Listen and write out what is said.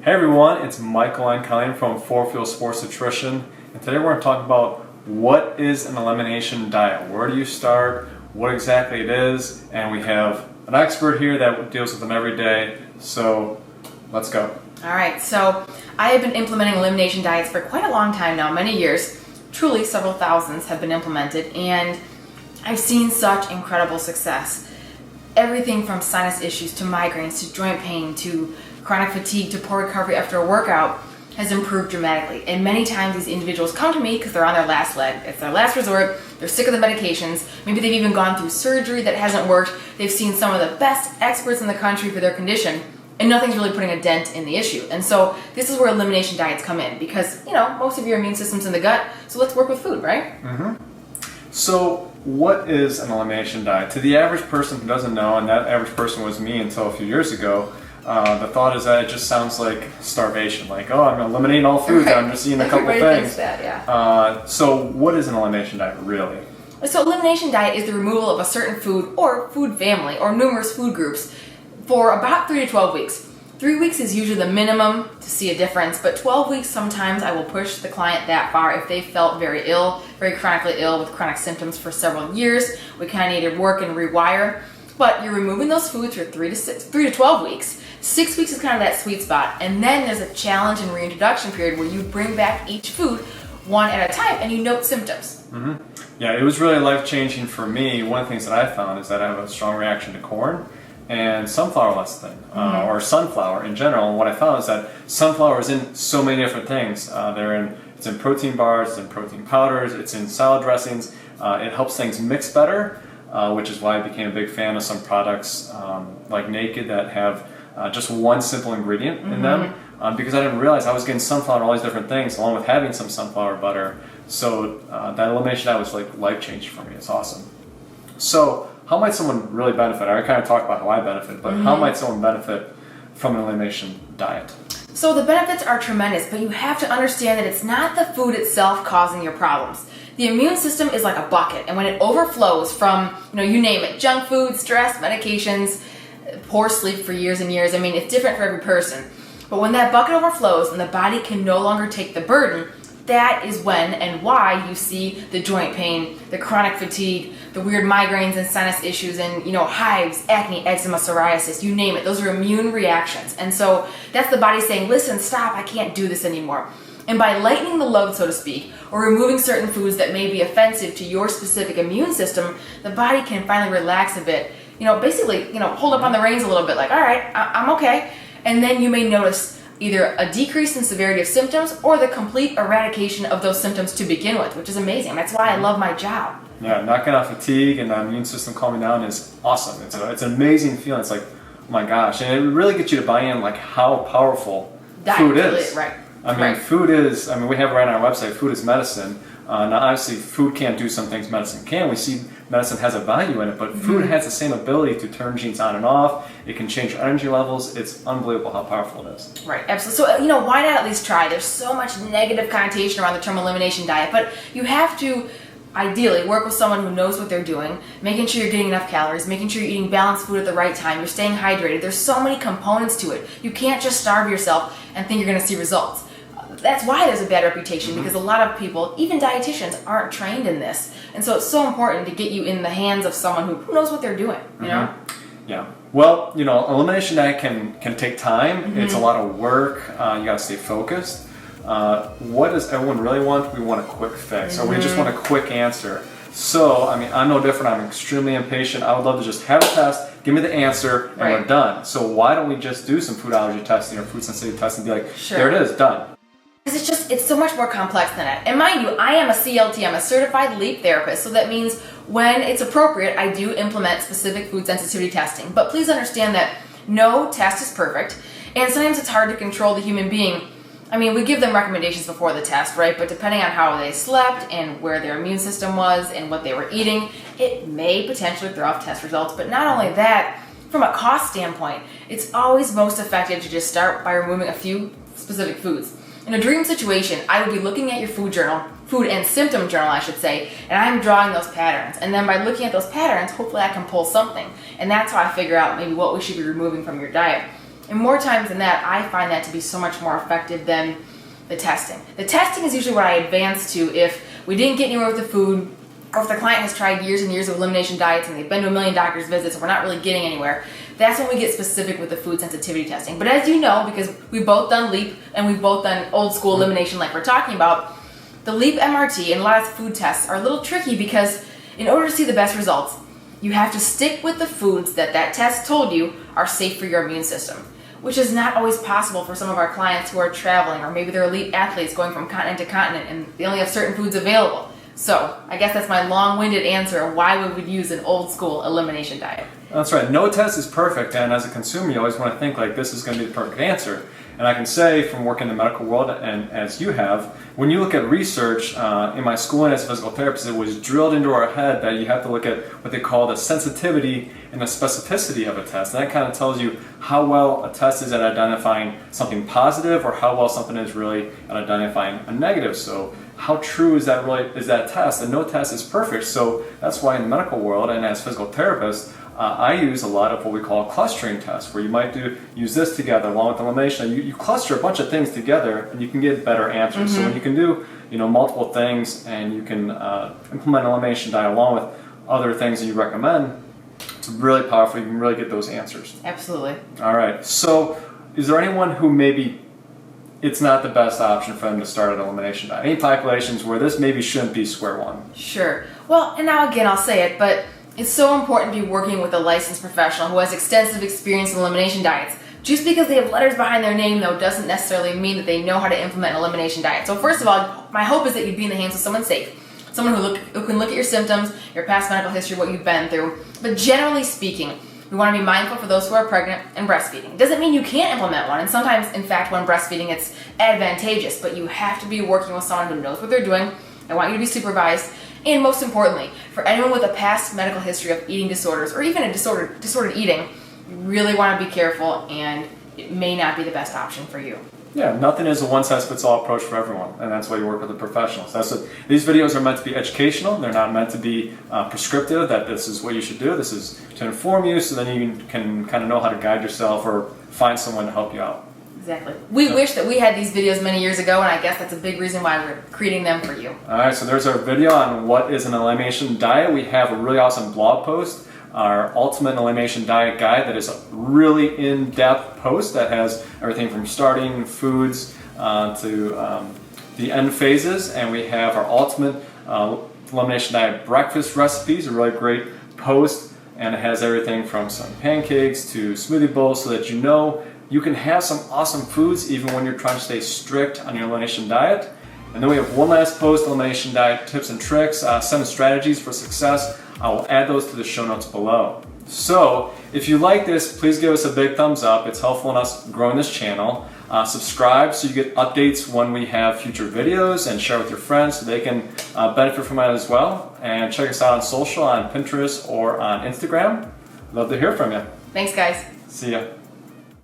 Hey everyone, it's Michael and Colleen from FWDfuel Sports Nutrition, and today we're going to talk about what is an elimination diet. Where do you start? What exactly it is? And we have an expert here that deals with them every day. So let's go. All right, so I have been implementing elimination diets for quite a long time now, many years. Truly, several thousands have been implemented, and I've seen such incredible success. Everything from sinus issues to migraines to joint pain to chronic fatigue to poor recovery after a workout has improved dramatically. And many times these individuals come to me because they're on their last leg. It's their last resort. They're sick of the medications. Maybe they've even gone through surgery that hasn't worked. They've seen some of the best experts in the country for their condition, and nothing's really putting a dent in the issue. And so this is where elimination diets come in because, most of your immune system's in the gut, so let's work with food, right? Mm-hmm. So what is an elimination diet? To the average person who doesn't know, and that average person was me until a few years ago, the thought is that it just sounds like starvation. Like, oh, I'm eliminating all foods, right. I'm just eating a couple Everybody things. thinks that, yeah. So what is an elimination diet really? So elimination diet is the removal of a certain food or food family or numerous food groups for about 3 to 12 weeks. 3 weeks is usually the minimum to see a difference, but 12 weeks sometimes I will push the client that far if they felt very ill, very chronically ill with chronic symptoms for several years. We kind of need to work and rewire. But you're removing those foods for 3 to 12 weeks. 6 weeks is kind of that sweet spot. And then there's a challenge and reintroduction period where you bring back each food one at a time and you note symptoms. Mm-hmm. Yeah, it was really life-changing for me. One of the things that I found is that I have a strong reaction to corn and sunflower lecithin, or sunflower in general. And what I found is that sunflower is in so many different things. It's in protein bars, it's in protein powders, it's in salad dressings. It helps things mix better, which is why I became a big fan of some products like Naked that have just one simple ingredient in them, because I didn't realize I was getting sunflower and all these different things along with having some sunflower butter. So that elimination diet was like life-changing for me. It's awesome. So how might someone really benefit? I kind of talked about how I benefit, but how might someone benefit from an elimination diet? So the benefits are tremendous, but you have to understand that it's not the food itself causing your problems. The immune system is like a bucket, and when it overflows from, you name it, junk food, stress, medications, poor sleep for years and years, it's different for every person. But when that bucket overflows and the body can no longer take the burden, that is when and why you see the joint pain, the chronic fatigue, the weird migraines and sinus issues and, hives, acne, eczema, psoriasis, you name it. Those are immune reactions. And so that's the body saying, listen, stop, I can't do this anymore. And by lightening the load, so to speak, or removing certain foods that may be offensive to your specific immune system, the body can finally relax a bit. Basically, hold up on the reins a little bit, like, all right, I'm okay. And then you may notice either a decrease in severity of symptoms or the complete eradication of those symptoms to begin with, which is amazing. That's why I love my job. Yeah, knocking out fatigue and the immune system calming down is awesome. It's an amazing feeling. It's like, oh my gosh. And it really gets you to buy in like how powerful food is. Right. Food is, we have it right on our website, food is medicine. Now obviously food can't do some things medicine can. We see medicine has a value in it, but food has the same ability to turn genes on and off. It can change your energy levels. It's unbelievable how powerful it is. Right, absolutely. So, why not at least try? There's so much negative connotation around the term elimination diet, but you have to ideally work with someone who knows what they're doing, making sure you're getting enough calories, making sure you're eating balanced food at the right time, you're staying hydrated. There's so many components to it. You can't just starve yourself and think you're going to see results. That's why there's a bad reputation, because a lot of people, even dietitians, aren't trained in this. And so it's so important to get you in the hands of someone who knows what they're doing, Yeah. Well, elimination diet can take time. It's a lot of work. You got to stay focused. What does everyone really want? We want a quick fix, or we just want a quick answer. So, I'm no different. I'm extremely impatient. I would love to just have a test, give me the answer, and we're done. So why don't we just do some food allergy testing or food sensitivity testing and be like, there it is, done. It's so much more complex than that. And mind you, I am a CLT, I'm a certified LEAP therapist, so that means when it's appropriate, I do implement specific food sensitivity testing. But please understand that no test is perfect, and sometimes it's hard to control the human being. We give them recommendations before the test, right? But depending on how they slept and where their immune system was and what they were eating, it may potentially throw off test results. But not only that, from a cost standpoint, it's always most effective to just start by removing a few specific foods. In a dream situation, I would be looking at your food and symptom journal, I should say, and I'm drawing those patterns. And then by looking at those patterns, hopefully I can pull something. And that's how I figure out maybe what we should be removing from your diet. And more times than that, I find that to be so much more effective than the testing. The testing is usually what I advance to if we didn't get anywhere with the food, or if the client has tried years and years of elimination diets and they've been to a million doctor's visits and we're not really getting anywhere. That's when we get specific with the food sensitivity testing. But as you know, because we've both done LEAP and we've both done old school elimination like we're talking about, the LEAP MRT and a lot of food tests are a little tricky because in order to see the best results, you have to stick with the foods that test told you are safe for your immune system, which is not always possible for some of our clients who are traveling, or maybe they're elite athletes going from continent to continent and they only have certain foods available. So I guess that's my long-winded answer of why we would use an old school elimination diet. That's right. No test is perfect, and as a consumer, you always want to think like this is going to be the perfect answer. And I can say from working in the medical world, and as you have, when you look at research, in my schooling as a physical therapist, it was drilled into our head that you have to look at what they call the sensitivity and the specificity of a test. And that kind of tells you how well a test is at identifying something positive or how well something is really at identifying a negative. So how true is that test? And no test is perfect. So that's why in the medical world and as physical therapists, I use a lot of what we call clustering tests, where you might use this together along with elimination. You cluster a bunch of things together, and you can get better answers. So when you can do multiple things, and you can implement an elimination diet along with other things that you recommend, it's really powerful. You can really get those answers. Absolutely. All right. So is there anyone who maybe it's not the best option for them to start an elimination diet? Any populations where this maybe shouldn't be square one? Sure. Well, and now again, I'll say it, but it's so important to be working with a licensed professional who has extensive experience in elimination diets. Just because they have letters behind their name, though, doesn't necessarily mean that they know how to implement an elimination diet. So first of all, my hope is that you'd be in the hands of someone safe. Someone who can look at your symptoms, your past medical history, what you've been through. But generally speaking, we want to be mindful for those who are pregnant and breastfeeding. It doesn't mean you can't implement one, and sometimes, in fact, when breastfeeding, it's advantageous, but you have to be working with someone who knows what they're doing. I want you to be supervised. And most importantly, for anyone with a past medical history of eating disorders or even a disordered eating, you really want to be careful, and it may not be the best option for you. Yeah, nothing is a one-size-fits-all approach for everyone, and that's why you work with the professionals. These videos are meant to be educational. They're not meant to be prescriptive, that this is what you should do. This is to inform you so then you can kind of know how to guide yourself or find someone to help you out. Exactly. We wish that we had these videos many years ago, and I guess that's a big reason why we're creating them for you. All right, so there's our video on what is an elimination diet. We have a really awesome blog post, our ultimate elimination diet guide, that is a really in-depth post that has everything from starting foods to the end phases. And we have our ultimate elimination diet breakfast recipes, a really great post, and it has everything from some pancakes to smoothie bowls so that you can have some awesome foods even when you're trying to stay strict on your elimination diet. And then we have one last post, elimination diet tips and tricks, 7 strategies for success. I will add those to the show notes below. So if you like this, please give us a big thumbs up. It's helpful in us growing this channel. Subscribe so you get updates when we have future videos, and share with your friends so they can benefit from it as well. And check us out on social, on Pinterest or on Instagram. Love to hear from you. Thanks, guys. See ya.